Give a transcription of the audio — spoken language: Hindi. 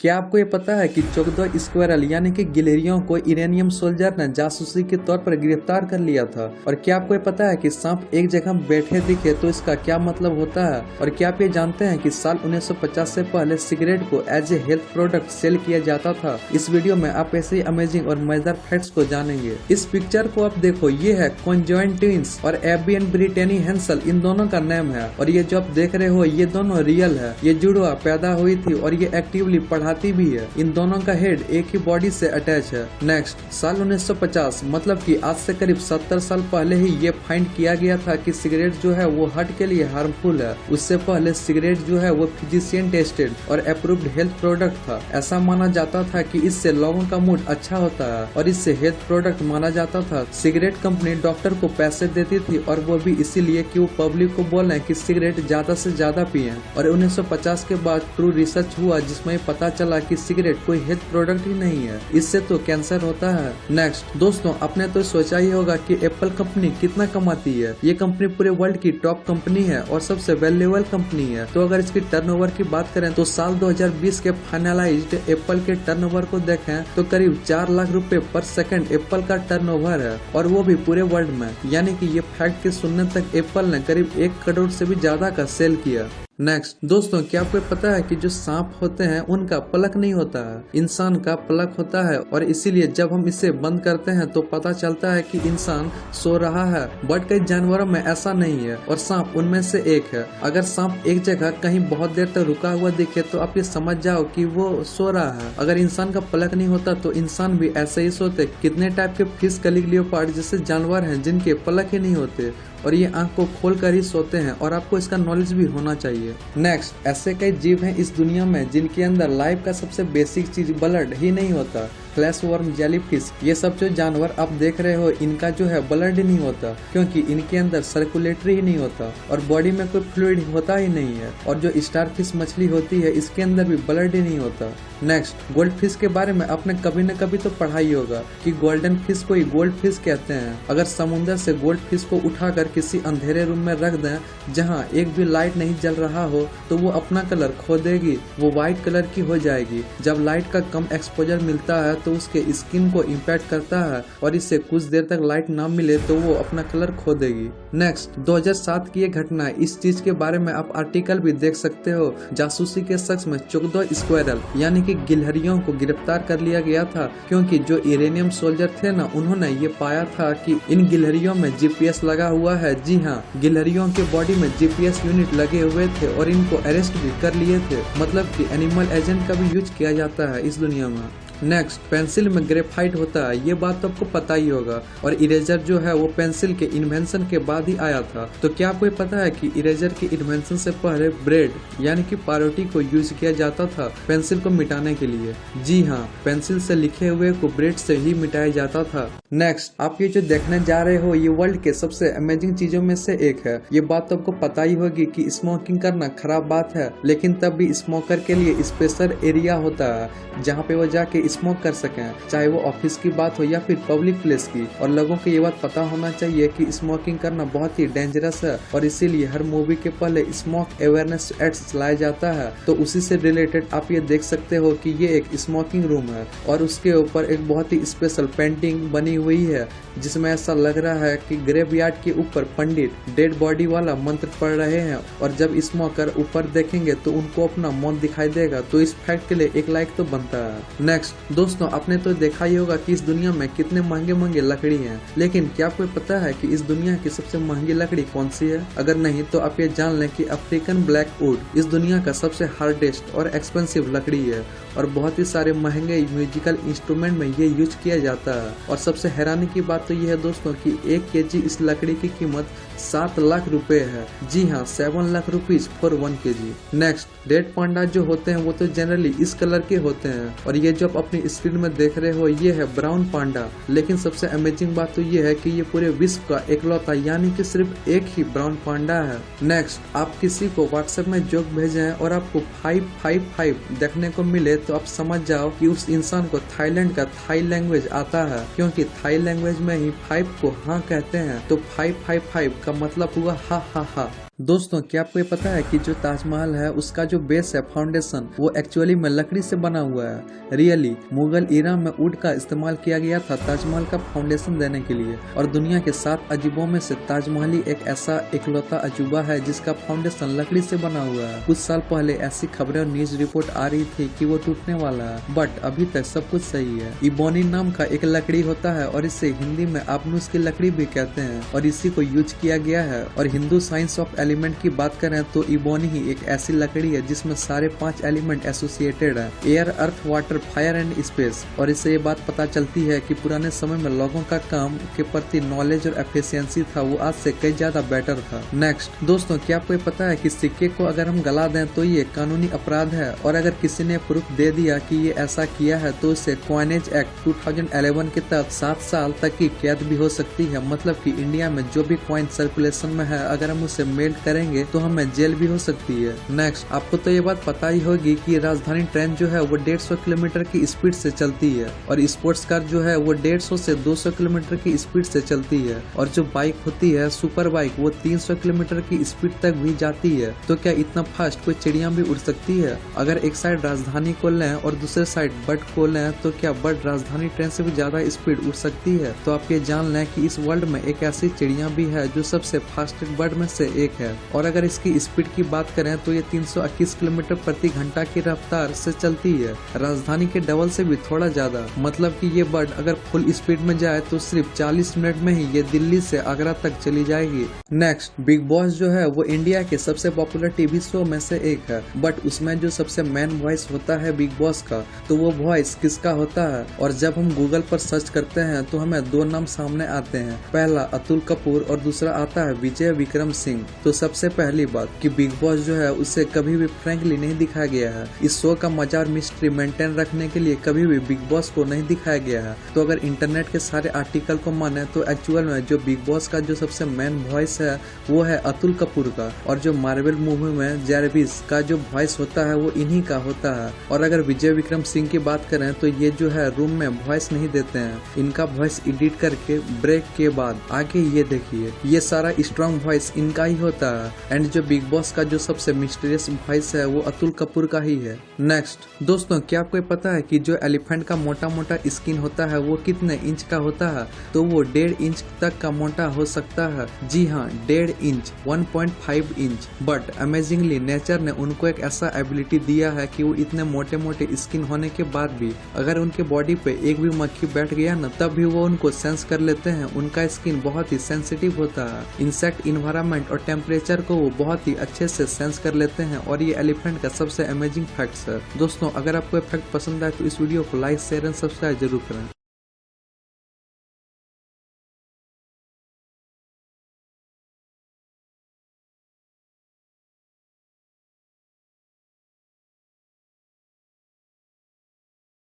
क्या आपको ये पता है कि चोगदो स्क्वायरल यानी कि गिलहरियों को इरेनियम सोल्जर ने जासूसी के तौर पर गिरफ्तार कर लिया था। और क्या आपको ये पता है कि सांप एक जगह बैठे दिखे तो इसका क्या मतलब होता है। और क्या आप ये जानते हैं कि साल 1950 से पहले सिगरेट को as a health product sale किया जाता था। इस वीडियो में आप ऐसे ही अमेजिंग और मजेदार फैक्ट्स को जानेंगे। इस पिक्चर को आप देखो, ये है कॉन्जॉइंट ट्विंस और एबी एंड ब्रिटेनी हेंसल, इन दोनों का नाम है। और ये जो आप देख रहे हो ये दोनों रियल है। ये जुड़वा पैदा हुई थी और ये एक्टिवली पढ़ाती भी है। इन दोनों का हेड एक ही बॉडी से अटैच है। नेक्स्ट, साल 1950 मतलब कि आज से करीब 70 साल पहले ही ये फाइंड किया गया था कि सिगरेट जो है वो हार्ट के लिए हार्मफुल है। उससे पहले सिगरेट जो है वो फिजिशियन टेस्टेड और अप्रूव्ड हेल्थ प्रोडक्ट था। ऐसा माना जाता था कि इससे लोगों का मूड अच्छा होता है और इससे हेल्थ प्रोडक्ट माना जाता था। सिगरेट कंपनी डॉक्टर को पैसे देती थी और वो भी इसीलिए कि वो पब्लिक को बोले कि सिगरेट ज्यादा से ज्यादा पिए। और 1950 के बाद ट्रू रिसर्च हुआ जिसमें पता चला कि सिगरेट कोई हेल्थ प्रोडक्ट ही नहीं है, इससे तो कैंसर होता है। नेक्स्ट दोस्तों, आपने तो सोचा ही होगा कि एप्पल कंपनी कितना कमाती है। ये कंपनी पूरे वर्ल्ड की टॉप कंपनी है और सबसे वैल्यूएबल कंपनी है। तो अगर इसकी टर्नओवर की बात करें तो साल 2020 के फाइनलाइज्ड एप्पल के टर्नओवर को देखें तो करीब 4 लाख रुपए पर सेकंड एप्पल का टर्नओवर है, और वो भी पूरे वर्ल्ड में। यानी कि ये फैक्ट के सुनने तक एप्पल ने करीब 1 करोड़ से भी ज्यादा का सेल किया। नेक्स्ट दोस्तों, क्या आपको पता है कि जो सांप होते हैं उनका पलक नहीं होता है, इंसान का पलक होता है। और इसीलिए जब हम इसे बंद करते हैं तो पता चलता है कि इंसान सो रहा है। बट कई जानवरों में ऐसा नहीं है और सांप उनमें से एक है। अगर सांप एक जगह कहीं बहुत देर तक रुका हुआ दिखे तो आप ये समझ जाओ कि वो सो रहा है। अगर इंसान का पलक नहीं होता तो इंसान भी ऐसे ही सोते। कितने टाइप के फिश, कलिक, लियोपार्ड जैसे जानवर हैं जिनके पलक ही नहीं होते और ये आंख को खोल कर ही सोते हैं, और आपको इसका नॉलेज भी होना चाहिए। नेक्स्ट, ऐसे कई जीव हैं इस दुनिया में जिनके अंदर लाइफ का सबसे बेसिक चीज ब्लड ही नहीं होता। फ्लैश वर्म, जेलीफिश, ये सब जो जानवर आप देख रहे हो इनका जो है ब्लड ही नहीं होता, क्योंकि इनके अंदर सर्कुलेटरी ही नहीं होता और बॉडी में कोई फ्लूइड होता ही नहीं है। और जो स्टारफिश मछली होती है इसके अंदर भी ब्लड ही नहीं होता। नेक्स्ट, गोल्ड फिश के बारे में आपने कभी न कभी तो पढ़ा ही होगा कि गोल्डन फिश को ही गोल्ड फिश कहते हैं। अगर समुद्र से गोल्ड फिश को उठाकर किसी अंधेरे रूम में रख दें जहां एक भी लाइट नहीं जल रहा हो तो वो अपना कलर खो देगी, वो व्हाइट कलर की हो जाएगी। जब लाइट का कम एक्सपोजर मिलता है तो उसके स्किन को इम्पैक्ट करता है और इससे कुछ देर तक लाइट ना मिले तो वो अपना कलर खो देगी। नेक्स्ट, 2007 की ये घटना, इस चीज के बारे में आप आर्टिकल भी देख सकते हो। जासूसी के शख्स में चोगदो स्क्वायरल यानी कि गिलहरियों को गिरफ्तार कर लिया गया था, क्योंकि जो इरेनियम सोल्जर थे ना उन्होंने ये पाया था कि इन गिलहरियों में जीपीएस लगा हुआ है। जी हाँ, गिलहरियों के बॉडी में जीपीएस यूनिट लगे हुए थे और इनको अरेस्ट भी कर लिए थे। मतलब कि एनिमल एजेंट का भी यूज किया जाता है इस दुनिया में। नेक्स्ट, पेंसिल में ग्रेफाइट होता है, ये बात तो आपको पता ही होगा। और इरेजर जो है वो पेंसिल के इन्वेंशन के बाद ही आया था। तो क्या आपको पता है कि इरेजर के इन्वेंशन से पहले ब्रेड यानी कि पारोटी को यूज किया जाता था पेंसिल को मिटाने के लिए। जी हाँ, पेंसिल से लिखे हुए को ब्रेड से ही मिटाया जाता था। नेक्स्ट, आप ये जो देखने जा रहे हो ये वर्ल्ड के सबसे अमेजिंग चीजों में से एक है। ये बात तो आपको पता ही होगी कि स्मोकिंग करना खराब बात है, लेकिन तब भी स्मोकर के लिए स्पेशल एरिया होता है जहाँ पे वो जाके स्मोक कर सकें, चाहे वो ऑफिस की बात हो या फिर पब्लिक प्लेस की। और लोगों को ये बात पता होना चाहिए कि स्मोकिंग करना बहुत ही डेंजरस है और इसीलिए हर मूवी के पहले स्मोक अवेयरनेस एड्स चलाया जाता है। तो उसी से रिलेटेड आप ये देख सकते हो कि ये एक स्मोकिंग रूम है और उसके ऊपर एक बहुत ही स्पेशल पेंटिंग बनी हुई है जिसमें ऐसा लग रहा है कि ग्रेवयार्ड के ऊपर पंडित डेड बॉडी वाला मंत्र पढ़ रहे हैं। और जब स्मोकर ऊपर देखेंगे तो उनको अपना मौत दिखाई देगा। तो इस फैक्ट के लिए 1 लाइक तो बनता है। नेक्स्ट दोस्तों, आपने तो देखा ही होगा कि इस दुनिया में कितने महंगे महंगे लकड़ी हैं, लेकिन क्या आपको पता है कि इस दुनिया की सबसे महंगी लकड़ी कौन सी है? अगर नहीं तो आप ये जान लें कि अफ्रीकन ब्लैक वुड इस दुनिया का सबसे हार्डेस्ट और एक्सपेंसिव लकड़ी है और बहुत ही सारे महंगे म्यूजिकल इंस्ट्रूमेंट में ये यूज किया जाता है। और सबसे हैरानी की बात तो ये है दोस्तों कि 1 केजी इस लकड़ी की कीमत 7 लाख रुपए है। जी हाँ, 7 lakh rupees for 1 KG. Next, red panda जो होते हैं वो तो जनरली इस कलर के होते हैं और ये जो आप अपनी स्क्रीन में देख रहे हो ये है ब्राउन पांडा। लेकिन सबसे अमेजिंग बात तो ये है कि ये पूरे विश्व का इकलौता यानी कि सिर्फ एक ही ब्राउन पांडा है। नेक्स्ट, आप किसी को व्हाट्सएप में जोक भेजें और आपको 555 देखने को मिले तो आप समझ जाओ कि उस इंसान को थाईलैंड का थाई लैंग्वेज आता है, क्योंकि थाई लैंग्वेज में ही 5 को हाँ कहते हैं। तो 555 का मतलब हुआ हा हा हा। दोस्तों क्या आपको ये पता है कि जो ताजमहल है उसका जो बेस है, फाउंडेशन, वो एक्चुअली में लकड़ी से बना हुआ है। रियली मुगल ईरा में वुड का इस्तेमाल किया गया था ताजमहल का फाउंडेशन देने के लिए। और दुनिया के 7 अजूबों में से ताजमहल ही एक ऐसा इकलौता अजूबा है जिसका फाउंडेशन लकड़ी से बना हुआ है। कुछ साल पहले ऐसी खबरें और न्यूज रिपोर्ट आ रही थी कि वो टूटने वाला है, बट अभी तक सब कुछ सही है। इबोनी नाम का एक लकड़ी होता है और इसे हिंदी में आपनुस की लकड़ी भी कहते हैं और इसी को यूज किया गया है। और हिंदू साइंस ऑफ एलिमेंट की बात करें तो इबोनी ही एक ऐसी लकड़ी है जिसमें सारे 5 एलिमेंट एसोसिएटेड है, air, earth, water, fire and space. और इससे ये बात पता चलती है कि पुराने समय में लोगों का काम के प्रति नॉलेज और एफिशिएंसी था वो आज से कई ज्यादा बेटर था। नेक्स्ट दोस्तों क्या आपको पता है कि सिक्के को अगर हम गला दें तो ये कानूनी अपराध है, और अगर किसी ने प्रूफ दे दिया कि ये ऐसा किया है तो उसे कॉइनेज एक्ट 2011 के तहत 7 साल तक की कैद भी हो सकती है। मतलब कि इंडिया में जो भी कॉइन सर्कुलेशन में है अगर हम उसे मेल्ट करेंगे तो हमें जेल भी हो सकती है। नेक्स्ट आपको तो ये बात पता ही होगी कि राजधानी ट्रेन जो है वो 150 किलोमीटर की स्पीड से चलती है, और स्पोर्ट्स कार जो है वो 150 से 200 किलोमीटर की स्पीड से चलती है, और जो बाइक होती है सुपर बाइक वो 300 किलोमीटर की स्पीड तक भी जाती है। तो क्या इतना फास्ट कोई चिड़िया भी उड़ सकती है? अगर एक साइड राजधानी को लें और दूसरे साइड बर्ड को लें तो क्या बर्ड राजधानी ट्रेन से भी ज्यादा स्पीड उड़ सकती है? तो आप ये जान लें कि इस वर्ल्ड में एक ऐसी चिड़िया भी है जो सबसे फास्टेस्ट बर्ड में से एक है। और अगर इसकी स्पीड की बात करें तो ये 321 किलोमीटर प्रति घंटा की रफ्तार से चलती है, राजधानी के डबल से भी थोड़ा ज्यादा। मतलब कि ये बर्ड अगर फुल स्पीड में जाए तो सिर्फ 40 मिनट में ही ये दिल्ली से आगरा तक चली जाएगी। नेक्स्ट बिग बॉस जो है वो इंडिया के सबसे पॉपुलर टीवी शो में से एक है, बट उसमें जो सबसे मेन वॉइस होता है बिग बॉस का, तो वो वॉइस किसका होता है? और जब हम गूगल पर सर्च करते हैं तो हमें 2 नाम सामने आते हैं, पहला अतुल कपूर और दूसरा आता है विजय विक्रम सिंह। तो सबसे पहली बात कि बिग बॉस जो है उसे कभी भी फ्रैंकली नहीं दिखाया गया है। इस शो का मजा और मिस्ट्री मेंटेन रखने के लिए कभी भी बिग बॉस को नहीं दिखाया गया है। तो अगर इंटरनेट के सारे आर्टिकल को माने तो एक्चुअल में जो बिग बॉस का जो सबसे मेन वॉइस है वो है अतुल कपूर का, और जो मार्वल मूवी में जैरविस का जो वॉइस होता है वो इन्हीं का होता है। और अगर विजय विक्रम सिंह की बात करें तो ये जो है रूम में वॉइस नहीं देते हैं, इनका वॉइस एडिट करके ब्रेक के बाद आगे ये देखिए ये सारा स्ट्रॉन्ग वॉइस इनका ही होता है। एंड जो बिग बॉस का जो सबसे मिस्टीरियस वॉइस है वो अतुल कपूर का ही है। नेक्स्ट दोस्तों क्या आपको पता है कि जो एलिफेंट का मोटा मोटा स्किन होता है वो कितने इंच का होता है? तो वो 1.5 इंच तक का मोटा हो सकता है। जी हाँ, 1.5 inch, 1.5 inch. But amazingly nature ने उनको एक ऐसा एबिलिटी दिया है कि वो इतने मोटे मोटे स्किन होने के बाद भी अगर उनके बॉडी पे एक भी मक्खी बैठ गया ना तब भी वो उनको सेंस कर लेते हैं। उनका स्किन बहुत ही सेंसिटिव होता है, इंसेक्ट, इन्वायरमेंट और टेम्परेचर को वो बहुत ही अच्छे से सेंस कर लेते हैं। और ये एलिफेंट का सबसे अमेजिंग फैक्ट्स है। दोस्तों अगर आपको ये फैक्ट पसंद आए तो इस वीडियो को लाइक, शेयर एंड सब्सक्राइब जरूर करें।